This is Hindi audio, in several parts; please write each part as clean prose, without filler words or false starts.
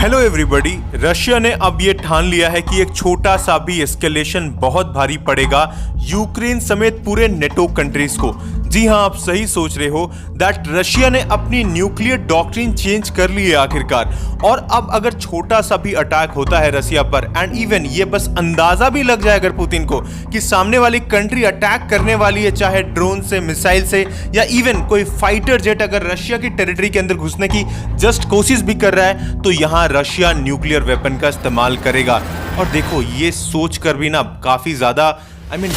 Hello everybody. रशिया ने अब ये ठान लिया है कि एक छोटा सा भी एस्केलेशन बहुत भारी पड़ेगा यूक्रेन समेत पूरे नेटो कंट्रीज को। जी हाँ, आप सही सोच रहे हो दैट रशिया ने अपनी न्यूक्लियर डॉक्ट्रिन चेंज कर ली है आखिरकार। और अब अगर छोटा सा भी अटैक होता है रशिया पर, एंड इवन ये बस अंदाजा भी लग जाए अगर पुतिन को कि सामने वाली कंट्री अटैक करने वाली है, चाहे ड्रोन से, मिसाइल से, या इवन कोई फाइटर जेट अगर रशिया की टेरिटरी के अंदर घुसने की जस्ट कोशिश भी कर रहा है, तो यहां रशिया न्यूक्लियर वेपन का इस्तेमाल करेगा। और देखो, ये सोच कर भी ना काफी ज्यादा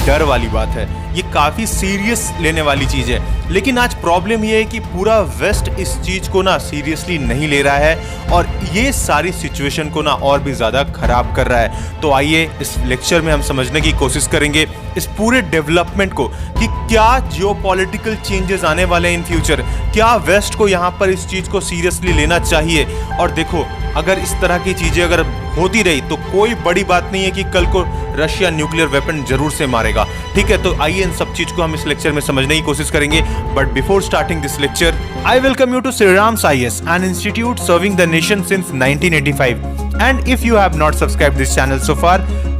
डर वाली बात है, ये काफी सीरियस लेने वाली चीज है। लेकिन आज प्रॉब्लम ये है कि पूरा वेस्ट इस चीज को ना सीरियसली नहीं ले रहा है और ये सारी सिचुएशन को ना और भी ज्यादा खराब कर रहा है। तो आइए इस लेक्चर में हम समझने की कोशिश करेंगे इस पूरे डेवलपमेंट को कि क्या जियोपॉलिटिकल चेंजेस आने वाले हैं इन फ्यूचर, क्या वेस्ट को यहाँ पर इस चीज को सीरियसली लेना चाहिए। और देखो, अगर इस तरह की चीजें अगर होती रही तो कोई बड़ी बात नहीं है कि कल को रशिया न्यूक्लियर वेपन जरूर से मारेगा। ठीक है, तो आइए इन सब चीज को हम इस लेक्चर में समझने की कोशिश करेंगे। But before starting this lecture, I welcome you to Shriram's IAS, an institute serving the nation since 1985. And if you have not subscribed this channel so far,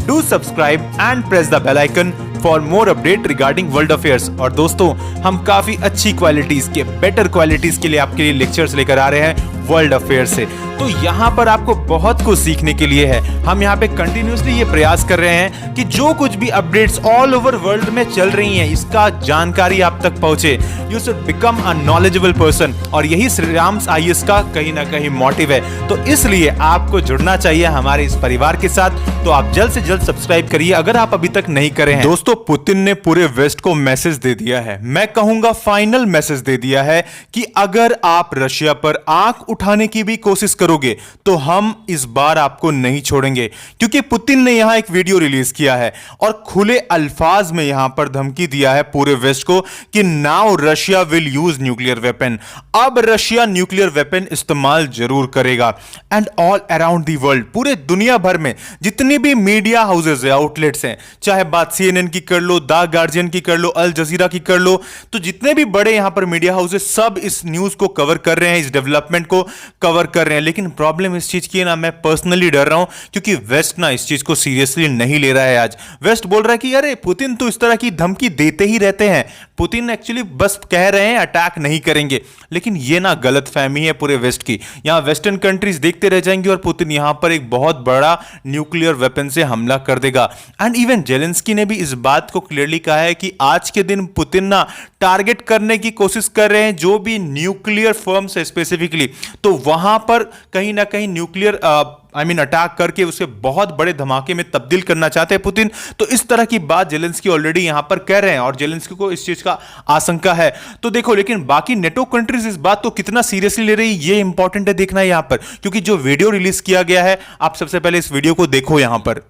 do subscribe and press the bell icon for more update regarding world affairs। और दोस्तों, हम काफी अच्छी क्वालिटीज के, बेटर क्वालिटीज के लिए आपके लिए लेक्चर्स लेकर आ रहे हैं वर्ल्ड अफेयर से। तो यहाँ पर आपको बहुत कुछ सीखने के लिए है। हम यहाँ पे कंटिन्यूसली ये प्रयास कर रहे हैं कि जो कुछ भी अपडेट्स ऑल ओवर वर्ल्ड में चल रही हैं, इसका जानकारी आप तक पहुंचे। You should become a knowledgeable person, और यही श्रीराम्स IAS का कहीं ना कहीं मोटिव है। तो इसलिए आपको जुड़ना चाहिए हमारे इस परिवार के साथ। तो आप जल्द से जल्द सब्सक्राइब करिए अगर आप अभी तक नहीं करे हैं। दोस्तों, पुतिन ने पूरे वेस्ट को मैसेज दे दिया है, मैं कहूंगा फाइनल मैसेज दे दिया है कि अगर आप रशिया पर आंख उठाने की भी कोशिश करोगे तो हम इस बार आपको नहीं छोड़ेंगे। क्योंकि पुतिन ने यहां एक वीडियो रिलीज किया है और खुले अल्फाज में यहां पर धमकी दिया है पूरे वेस्ट को कि now Russia will use nuclear weapon. अब रशिया न्यूक्लियर वेपन इस्तेमाल जरूर करेगा। And all around the world, पूरे दुनिया भर में जितनी भी मीडिया हाउसेज है, आउटलेट्स हैं, चाहे बात CNN की कर लो, द गार्जियन की कर लो, अल जजीरा की कर लो, तो जितने भी बड़े यहां पर मीडिया हाउसेज सब इस न्यूज को कवर कर रहे हैं, इस डेवलपमेंट को कवर कर रहे हैं। लेकिन प्रॉब्लम इस चीज की है ना, मैं पर्सनली डर रहा हूं क्योंकि वेस्ट ना इस चीज को सीरियसली नहीं ले रहा है। आज वेस्ट बोल रहा है कि अरे पुतिन तो इस तरह की धमकी देते ही रहते हैं, पुतिन एक्चुअली बस कह रहे हैं अटैक नहीं करेंगे। लेकिन ये ना गलतफहमी है पूरे वेस्ट की। यहां वेस्टर्न कंट्रीज देखते रह जाएंगी और पुतिन यहां पर एक बहुत बड़ा न्यूक्लियर वेपन से हमला कर देगा। एंड इवन जेलेंस्की ने भी इस बात को क्लियरली कहा है कि आज के दिन पुतिन ना टारगेट करने की कोशिश कर रहे हैं जो भी न्यूक्लियर फर्म्स है स्पेसिफिकली, तो वहां पर कहीं ना कहीं न्यूक्लियर अटैक करके उसे बहुत बड़े धमाके में तब्दील करना चाहते हैं पुतिन। तो इस तरह की बात जेलेंस्की ऑलरेडी यहां पर कह रहे हैं और जेलेंस्की को इस चीज का आशंका है। तो देखो, लेकिन बाकी नेटो कंट्रीज इस बात को कितना सीरियसली ले रही है, ये इंपॉर्टेंट है देखना यहां पर, क्योंकि जो वीडियो रिलीज किया गया है, आप सबसे पहले इस वीडियो को देखो यहां पर।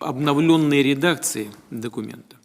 Обновленной редакции документа.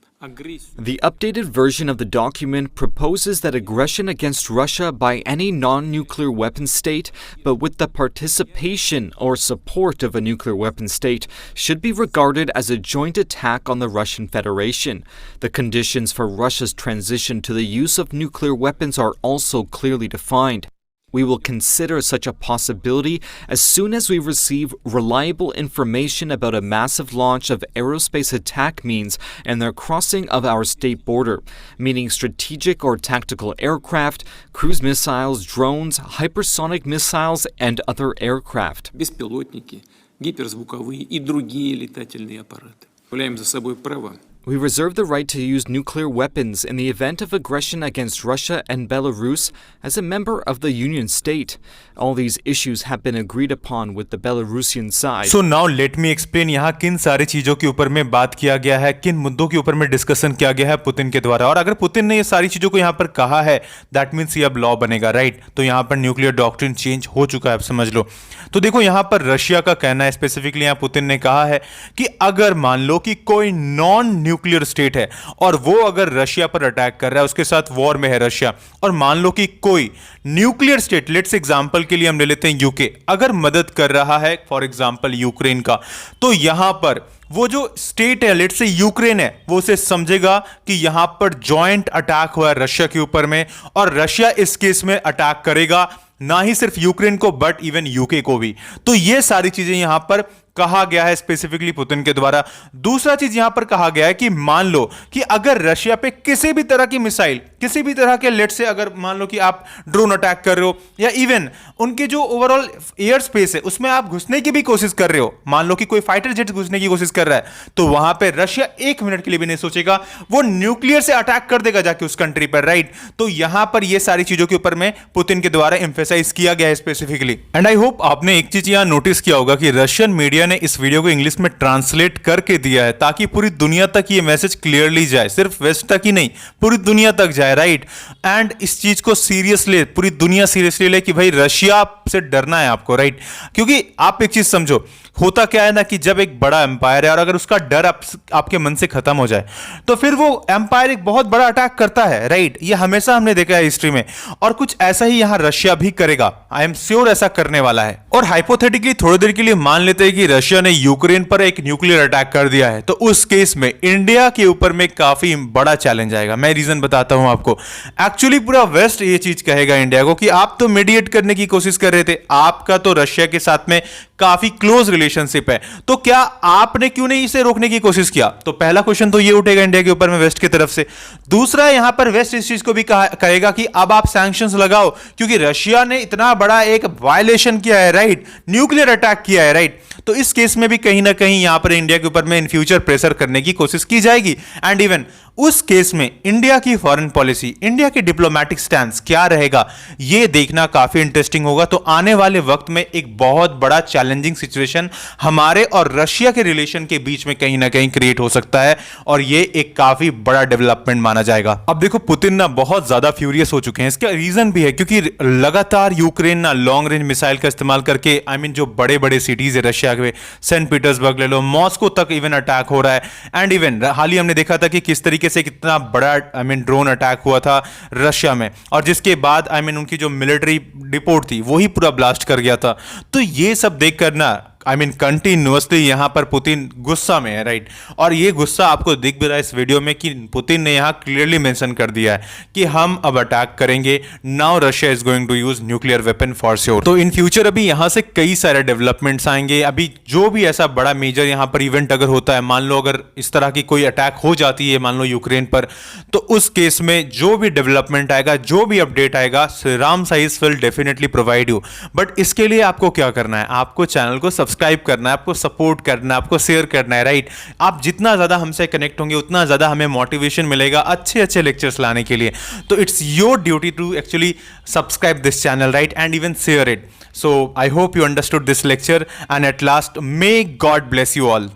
The updated version of the document proposes that aggression against Russia by any non-nuclear weapon state, but with the participation or support of a nuclear weapon state, should be regarded as a joint attack on the Russian Federation. The conditions for Russia's transition to the use of nuclear weapons are also clearly defined. We will consider such a possibility as soon as we receive reliable information about a massive launch of aerospace attack means and their crossing of our state border, meaning strategic or tactical aircraft, cruise missiles, drones, hypersonic missiles, and other aircraft. Беспилотники, гиперзвуковые и другие летательные аппараты. Являем за собой право. We reserve the right to use nuclear weapons in the event of aggression against Russia and Belarus as a member of the Union state. All these issues have been agreed upon with the Belarusian side. So now let me explain यहाँ किन सारी चीजों के ऊपर में बात किया गया है, किन मुद्दों के ऊपर में डिस्कशन किया गया है पुतिन के द्वारा। और अगर पुतिन ने ये सारी चीजों को यहाँ पर कहा है, दैट मीन्स ये अब लॉ बनेगा, राइट? तो यहाँ पर न्यूक्लियर डॉक्ट्रिन चेंज हो चुका है, आप समझ लो। तो देखो, यहाँ पर रशिया का कहना है, स्पेसिफिकली यहाँ पुतिन ने कहा है कि अगर मान लो कि कोई नॉन न्यूक्लियर स्टेट है और वो अगर रशिया पर अटैक कर रहा है, उसके साथ वॉर में है रशिया, और मान लो कि कोई न्यूक्लियर स्टेट, लेट्स एग्जांपल के लिए हम ले लेते हैं यूके, अगर मदद कर रहा है फॉर एग्जांपल यूक्रेन का, तो यहां पर वो जो स्टेट है, लेट्स से यूक्रेन है, वो उसे समझेगा कि यहां पर जॉइंट अटैक हुआ है रशिया के ऊपर में, और रशिया इस केस में अटैक करेगा ना ही सिर्फ यूक्रेन को बट इवन यूके को भी। तो ये सारी चीजें यहां पर कहा गया है स्पेसिफिकली पुतिन के द्वारा। दूसरा चीज यहां पर कहा गया है कि मान लो कि अगर रशिया पे किसी भी तरह की मिसाइल, किसी भी तरह के लेट से अगर मान लो कि आप ड्रोन अटैक कर रहे हो या इवन उनके जो ओवरऑल एयर स्पेस है उसमें आप घुसने की भी कोशिश कर रहे हो, मान लो कि कोई फाइटर जेट घुसने की कोशिश कर रहा है, तो वहां पे रशिया 1 मिनट के लिए भी नहीं सोचेगा, वो न्यूक्लियर से अटैक कर देगा जाके उस कंट्री पर, राइट। तो यहां पर ये सारी चीजों के ऊपर में पुतिन के द्वारा एम्फेसाइज किया गया है स्पेसिफिकली। एंड आई होप आपने एक चीज यहां नोटिस किया होगा कि रशियन मीडिया ने इस वीडियो को इंग्लिश में ट्रांसलेट करके दिया है ताकि पूरी दुनिया तक ये मैसेज क्लियरली जाए, सिर्फ वेस्ट तक ही नहीं पूरी दुनिया तक जाए, राइट। एंड इस चीज को सीरियसली पूरी दुनिया सीरियसली ले कि भाई रशिया से डरना है आपको, राइट। क्योंकि आप एक चीज समझो, होता क्या है ना कि जब एक बड़ा एम्पायर है और अगर उसका डर आपके मन से खत्म हो जाए तो फिर वो एम्पायर एक बहुत बड़ा अटैक करता है, राइट। ये हमेशा हमने देखा है हिस्ट्री में, और कुछ ऐसा ही यहां रशिया भी करेगा, आई एम श्योर ऐसा करने वाला है। और हाइपोथेटिकली थोड़ी देर के लिए मान लेते हैं कि रशिया ने यूक्रेन पर एक न्यूक्लियर अटैक कर दिया है, तो उस केस में इंडिया के ऊपर में काफी बड़ा चैलेंज आएगा। मैं रीजन बताता हूं आपको। एक्चुअली पूरा वेस्ट ये चीज कहेगा इंडिया को कि आप तो मीडिएट करने की कोशिश कर रहे थे, आपका तो रशिया के साथ में काफी क्लोज रिलेशनशिप है, तो क्या आपने क्यों नहीं इसे रोकने की कोशिश किया। तो पहला क्वेश्चन तो ये उठेगा इंडिया के ऊपर में वेस्ट की तरफ से। दूसरा, यहां पर वेस्ट इस चीज को भी कहेगा कि अब आप सैंक्शंस लगाओ क्योंकि रशिया ने इतना बड़ा एक वायलेशन किया है, राइट, न्यूक्लियर अटैक किया है, राइट। तो इस केस में भी कहीं ना कहीं यहां पर इंडिया के ऊपर में इन फ्यूचर प्रेशर करने की कोशिश की जाएगी। एंड इवन उस केस में इंडिया की फॉरेन पॉलिसी, इंडिया की डिप्लोमेटिक स्टैंड क्या रहेगा, यह देखना काफी इंटरेस्टिंग होगा। तो आने वाले वक्त में एक बहुत बड़ा चैलेंजिंग सिचुएशन हमारे और रशिया के रिलेशन के बीच में कहीं ना कहीं क्रिएट हो सकता है, और यह एक काफी बड़ा डेवलपमेंट माना जाएगा। अब देखो, पुतिन ना बहुत ज्यादा फ्यूरियस हो चुके हैं। इसका रीजन भी है क्योंकि लगातार यूक्रेन ना लॉन्ग रेंज मिसाइल का इस्तेमाल करके जो बड़े बड़े सिटीज है रशिया के, सेंट पीटर्सबर्ग ले लो, मॉस्को तक इवन अटैक हो रहा है। एंड इवन हाल ही हमने देखा था कि किस तरीके से कितना बड़ा ड्रोन अटैक हुआ था रशिया में, और जिसके बाद उनकी जो मिलिट्री डिपोट थी वही पूरा ब्लास्ट कर गया था। तो ये सब देख कर ना कंटिन्यूअसली यहां पर पुतिन गुस्सा में है, राइट। और ये गुस्सा आपको दिख भी रहा है इस वीडियो में कि पुतिन ने यहां क्लियरली मेंशन कर दिया है कि हम अब अटैक करेंगे, now Russia is going to use nuclear weapon for sure. तो इन फ्यूचर अभी यहां से कई सारे डेवलपमेंट्स आएंगे। अभी जो भी ऐसा बड़ा मेजर यहां पर इवेंट अगर होता है, मान लो अगर इस तरह की कोई अटैक हो जाती है मान लो यूक्रेन पर, तो उस केस में जो भी डेवलपमेंट आएगा, जो भी अपडेट आएगा, Shriram size will definitely provide you. But इसके लिए आपको क्या करना है, आपको चैनल को सब्सक्राइब करना है, आपको सपोर्ट करना है, आपको शेयर करना है, राइट। आप जितना ज्यादा हमसे कनेक्ट होंगे उतना ज्यादा हमें मोटिवेशन मिलेगा अच्छे अच्छे लेक्चर्स लाने के लिए। तो it's your duty to actually subscribe this channel, right, and even share it. So I hope you understood this lecture, and at last may God bless you all.